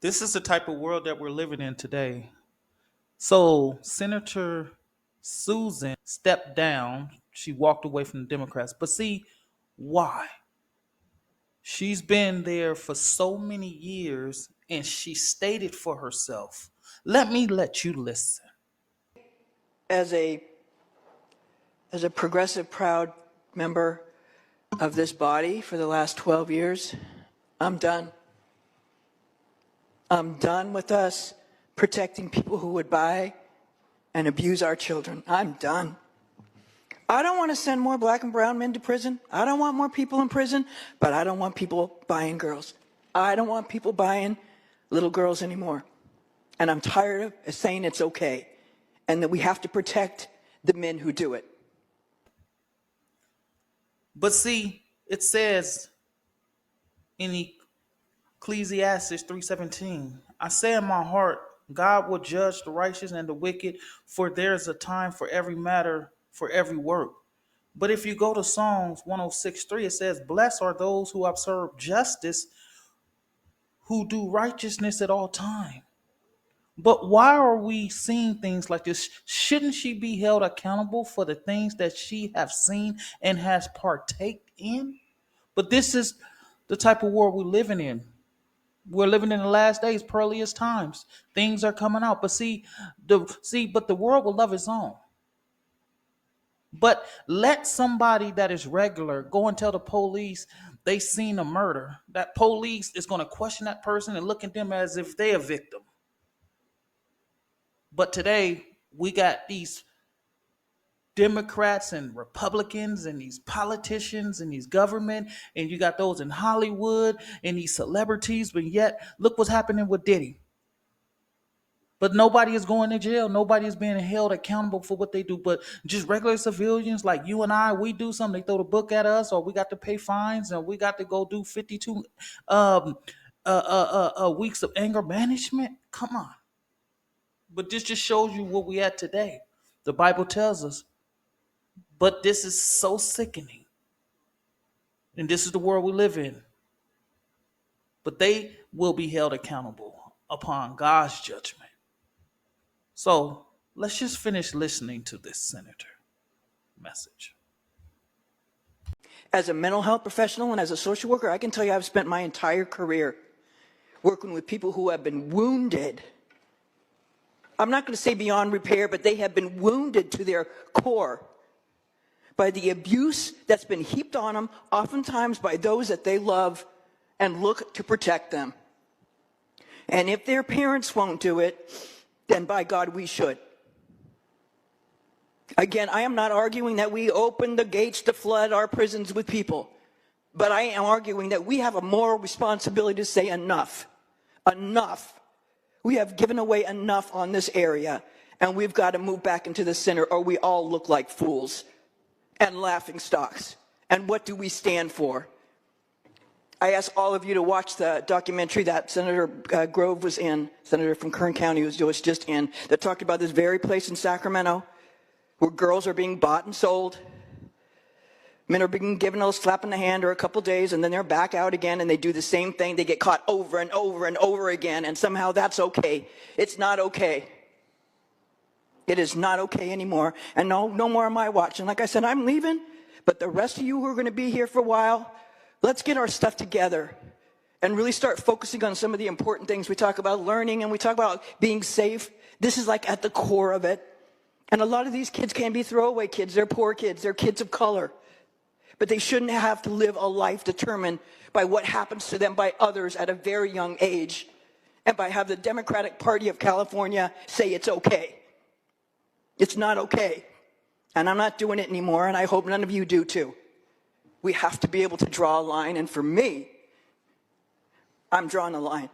This is the type of world that we're living in today. So, Senator Susan stepped down. She walked away from the Democrats. But see, why? She's been there for so many years and she stated for herself. Let you listen. As a progressive, proud member of this body for the last 12 years, I'm done. I'm done with us protecting people who would buy and abuse our children. I'm done. I don't want to send more black and brown men to prison. I don't want more people in prison, but I don't want people buying girls. I don't want people buying little girls anymore. And I'm tired of saying it's okay and that we have to protect the men who do it. But see, it says in Ecclesiastes 3:17, I say in my heart, God will judge the righteous and the wicked, for there is a time for every matter, for every work. But if you go to Psalms 106:3, it says, blessed are those who observe justice, who do righteousness at all time. But why are we seeing things like this? Shouldn't she be held accountable for the things that she have seen and has partaked in? But this is the type of world we're living in. We're living in the last days, perilous times. Things are coming out. But but the world will love its own. But let somebody that is regular go and tell the police they seen a murder. That police is going to question that person and look at them as if they're a victim. But today we got these Democrats and Republicans and these politicians and these government, and you got those in Hollywood and these celebrities, but yet look what's happening with Diddy. But nobody is going to jail. Nobody is being held accountable for what they do. But just regular civilians like you and I, we do something, they throw the book at us, or we got to pay fines, and we got to go do 52 weeks of anger management. Come on. But this just shows you what we at today. The Bible tells us. But this is so sickening. And this is the world we live in. But they will be held accountable upon God's judgment. So let's just finish listening to this senator message. As a mental health professional and as a social worker, I can tell you I've spent my entire career working with people who have been wounded. I'm not going to say beyond repair, but they have been wounded to their core by the abuse that's been heaped on them, oftentimes by those that they love and look to protect them. And if their parents won't do it, then by God, we should. Again, I am not arguing that we open the gates to flood our prisons with people, but I am arguing that we have a moral responsibility to say enough. Enough. We have given away enough on this area, and we've got to move back into the center, or we all look like fools and laughing stocks. And what do we stand for? I ask all of you to watch the documentary that Senator Grove was in, Senator from Kern County was just in, that talked about this very place in Sacramento where girls are being bought and sold. Men are being given a slap in the hand or a couple days, and then they're back out again, and they do the same thing. They get caught over and over and over again, and somehow that's okay. It's not okay. It is not okay anymore. And no more am I watching. Like I said, I'm leaving, but the rest of you who are going to be here for a while, let's get our stuff together and really start focusing on some of the important things. We talk about learning and we talk about being safe. This is like at the core of it. And a lot of these kids can be throwaway kids. They're poor kids. They're kids of color. But they shouldn't have to live a life determined by what happens to them by others at a very young age and by have the Democratic Party of California say it's okay. It's not okay. And I'm not doing it anymore, and I hope none of you do too. We have to be able to draw a line, and for me, I'm drawing a line.